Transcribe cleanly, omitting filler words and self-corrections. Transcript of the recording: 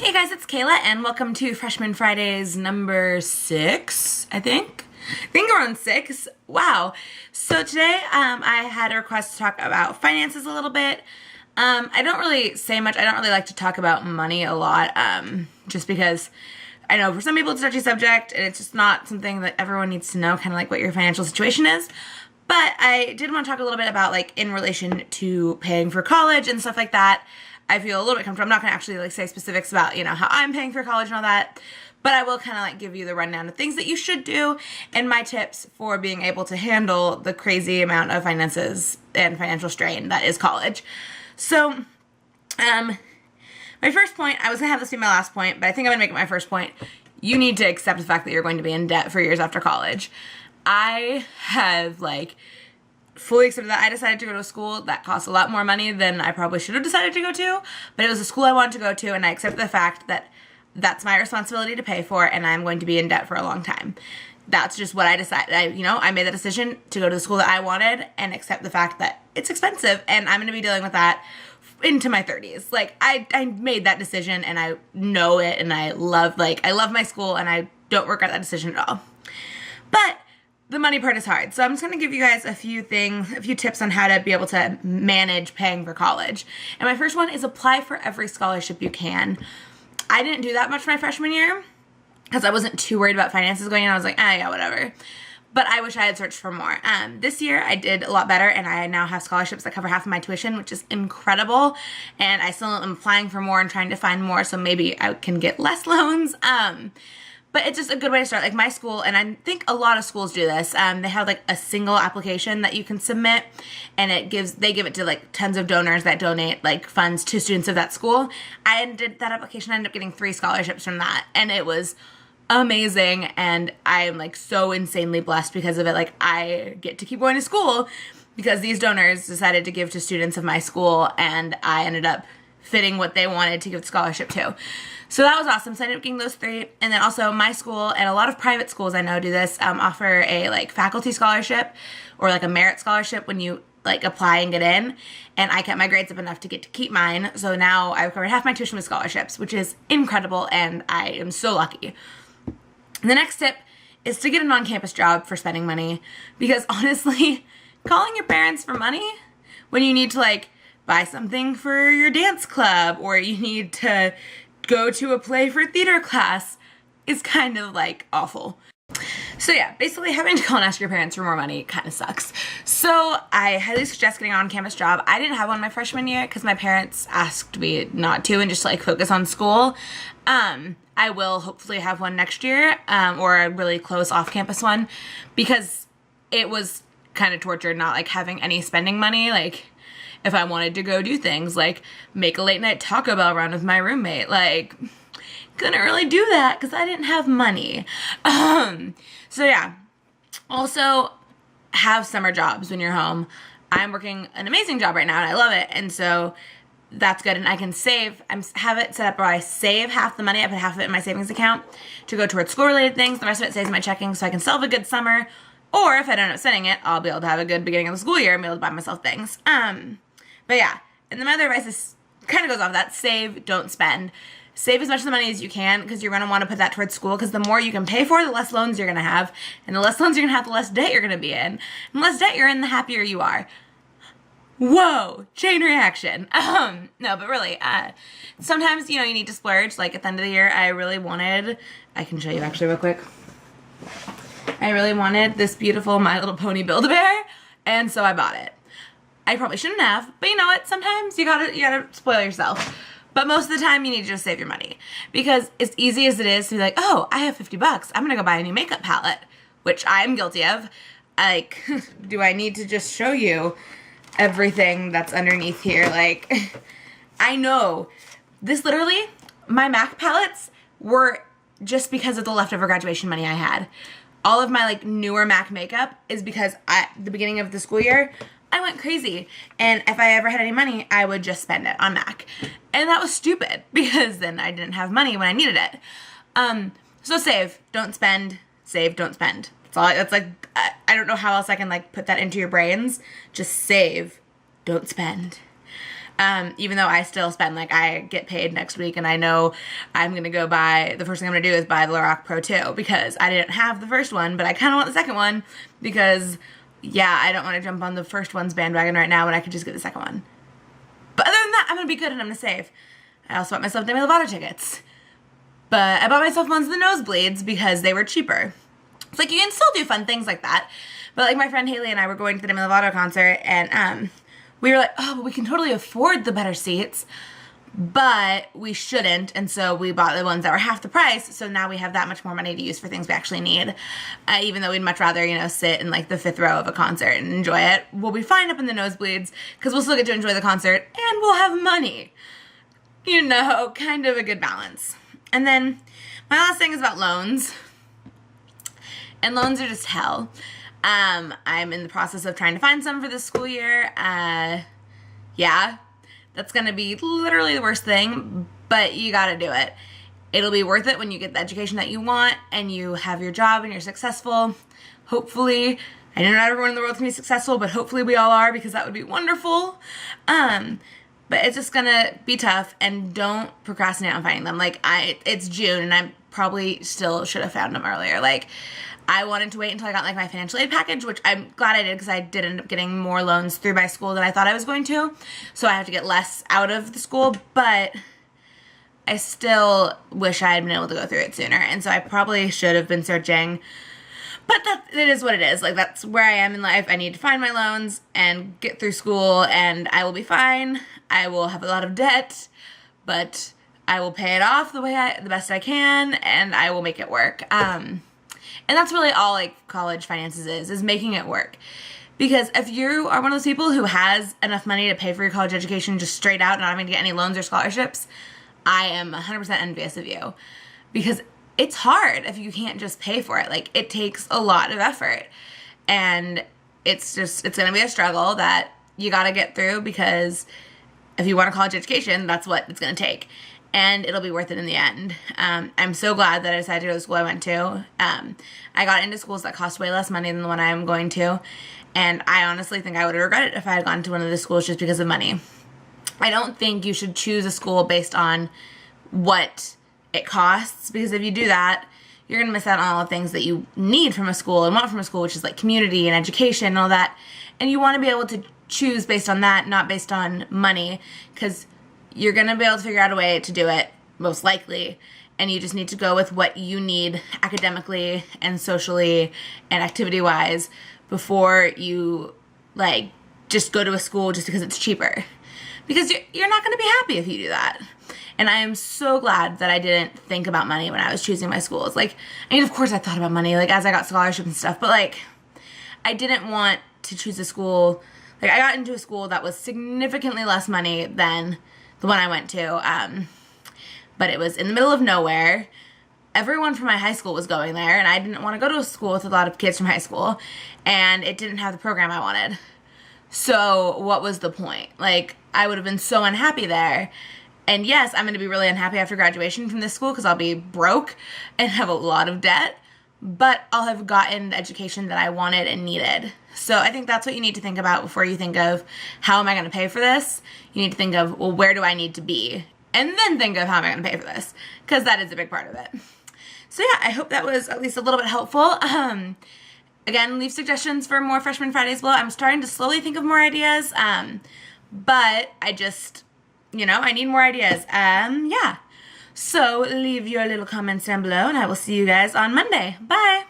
Hey guys, it's Kayla and welcome to Freshman Fridays number 6, I think we're on 6. Wow. So today I had a request to talk about finances a little bit. I don't really say much. I don't really like to talk about money a lot just because I know for some people it's a touchy subject and it's just not something that everyone needs to know, kind of like what your financial situation is. But I did want to talk a little bit about like in relation to paying for college and stuff like that. I feel a little bit comfortable. I'm not going to actually like say specifics about, you know, how I'm paying for college and all that, but I will kind of like give you the rundown of things that you should do and my tips for being able to handle the crazy amount of finances and financial strain that is college. So, my first point, I was going to have this be my last point, but I think I'm going to make it my first point. You need to accept the fact that you're going to be in debt for years after college. I have like fully accepted that. I decided to go to a school that costs a lot more money than I probably should have decided to go to, but it was a school I wanted to go to, and I accepted the fact that that's my responsibility to pay for, and I'm going to be in debt for a long time. That's just what I decided. I made the decision to go to the school that I wanted and accept the fact that it's expensive, and I'm going to be dealing with that into my 30s. Like, I made that decision, and I know it, and I love my school, and I don't regret that decision at all. But the money part is hard. So I'm just going to give you guys a few tips on how to be able to manage paying for college. And my first one is apply for every scholarship you can. I didn't do that much my freshman year because I wasn't too worried about finances going in. I was like, yeah, whatever. But I wish I had searched for more. This year I did a lot better, and I now have scholarships that cover half of my tuition, which is incredible. And I still am applying for more and trying to find more, so maybe I can get less loans. But it's just a good way to start. Like my school, and I think a lot of schools do this, they have like a single application that you can submit, and they give it to like tons of donors that donate like funds to students of that school. I did that application. I ended up getting 3 scholarships from that, and it was amazing, and I am like so insanely blessed because of it. Like I get to keep going to school because these donors decided to give to students of my school, and I ended up fitting what they wanted to give the scholarship to. So that was awesome. So I ended up getting those 3. And then also my school and a lot of private schools I know do this, offer a like faculty scholarship or like a merit scholarship when you like apply and get in. And I kept my grades up enough to get to keep mine. So now I've covered half my tuition with scholarships, which is incredible, and I am so lucky. The next tip is to get an on-campus job for spending money, because honestly, calling your parents for money when you need to like buy something for your dance club or you need to go to a play for theater class is kind of like awful. So yeah, basically having to call and ask your parents for more money kind of sucks. So I highly suggest getting an on-campus job. I didn't have one my freshman year because my parents asked me not to and just like focus on school. I will hopefully have one next year, or a really close off-campus one, because it was kind of torture not like having any spending money. Like if I wanted to go do things like make a late night Taco Bell run with my roommate, like couldn't really do that because I didn't have money. So yeah, also have summer jobs when you're home. I'm working an amazing job right now and I love it, and so that's good. And I can save. Have it set up where I save half the money. I put half of it in my savings account to go towards school related things. The rest of it stays in my checking so I can still have a good summer. Or if I don't end up spending it, I'll be able to have a good beginning of the school year and be able to buy myself things. But yeah, and then my other advice is kind of goes off of that. Save, don't spend. Save as much of the money as you can, because you're going to want to put that towards school, because the more you can pay for, the less loans you're going to have. And the less loans you're going to have, the less debt you're going to be in. And the less debt you're in, the happier you are. Whoa, chain reaction. No, but really, sometimes, you know, you need to splurge. Like at the end of the year, I can show you actually real quick. I really wanted this beautiful My Little Pony Build-A-Bear, and so I bought it. I probably shouldn't have, but you know what? Sometimes you gotta spoil yourself. But most of the time, you need to just save your money, because as easy as it is to be like, oh, I have $50. I'm gonna go buy a new makeup palette, which I'm guilty of. Like, do I need to just show you everything that's underneath here? Like, I know this literally, my MAC palettes were just because of the leftover graduation money I had. All of my like newer MAC makeup is because at the beginning of the school year, I went crazy. And if I ever had any money, I would just spend it on MAC. And that was stupid because then I didn't have money when I needed it. So save, don't spend, save, don't spend. That's like, I don't know how else I can like put that into your brains. Just save, don't spend. Even though I still spend, like, I get paid next week and I know I'm going to go buy, the first thing I'm going to do is buy the Lorac Pro 2 because I didn't have the first one, but I kind of want the second one because, yeah, I don't want to jump on the first one's bandwagon right now when I could just get the second one. But other than that, I'm going to be good and I'm going to save. I also bought myself Demi Lovato tickets. But I bought myself ones in the nosebleeds because they were cheaper. It's like, you can still do fun things like that. But like my friend Haley and I were going to the Demi Lovato concert and we were like, oh, but we can totally afford the better seats, but we shouldn't, and so we bought the ones that were half the price, so now we have that much more money to use for things we actually need, even though we'd much rather, you know, sit in, like, the 5th row of a concert and enjoy it. We'll be fine up in the nosebleeds, because we'll still get to enjoy the concert, and we'll have money. You know, kind of a good balance. And then, my last thing is about loans, and loans are just hell. I'm in the process of trying to find some for this school year. Yeah, that's gonna be literally the worst thing, but you gotta do it. It'll be worth it when you get the education that you want and you have your job and you're successful. Hopefully, I know not everyone in the world can be successful, but hopefully we all are because that would be wonderful. But it's just gonna be tough, and don't procrastinate on finding them. Like, it's June and I probably still should have found them earlier. Like, I wanted to wait until I got, like, my financial aid package, which I'm glad I did because I did end up getting more loans through my school than I thought I was going to. So I have to get less out of the school, but I still wish I had been able to go through it sooner. And so I probably should have been searching. But it is what it is. Like, that's where I am in life. I need to find my loans and get through school, and I will be fine. I will have a lot of debt, but I will pay it off the best I can, and I will make it work. And that's really all, like, college finances is making it work. Because if you are one of those people who has enough money to pay for your college education just straight out, not having to get any loans or scholarships, I am 100% envious of you. Because it's hard if you can't just pay for it. Like, it takes a lot of effort. And it's going to be a struggle that you got to get through, because if you want a college education, that's what it's going to take. And it'll be worth it in the end. I'm so glad that I decided to go to the school I went to. I got into schools that cost way less money than the one I'm going to. And I honestly think I would have regretted it if I had gone to one of the schools just because of money. I don't think you should choose a school based on what it costs, because if you do that, you're going to miss out on all the things that you need from a school and want from a school, which is like community and education and all that. And you want to be able to choose based on that, not based on money, because you're going to be able to figure out a way to do it, most likely, and you just need to go with what you need academically and socially and activity-wise before you, like, just go to a school just because it's cheaper. Because you're not going to be happy if you do that. And I am so glad that I didn't think about money when I was choosing my schools. Like, I mean, of course I thought about money, like, as I got scholarships and stuff, but, like, I didn't want to choose a school. Like, I got into a school that was significantly less money than the one I went to, but it was in the middle of nowhere. Everyone from my high school was going there, and I didn't want to go to a school with a lot of kids from high school, and it didn't have the program I wanted. So what was the point? Like, I would have been so unhappy there. And yes, I'm going to be really unhappy after graduation from this school because I'll be broke and have a lot of debt, but I'll have gotten the education that I wanted and needed. So I think that's what you need to think about before you think of, how am I going to pay for this? You need to think of, well, where do I need to be? And then think of, how am I going to pay for this? Because that is a big part of it. So yeah, I hope that was at least a little bit helpful. Again, leave suggestions for more Freshman Fridays below. I'm starting to slowly think of more ideas, but I just, you know, I need more ideas. Yeah. So leave your little comments down below, and I will see you guys on Monday. Bye!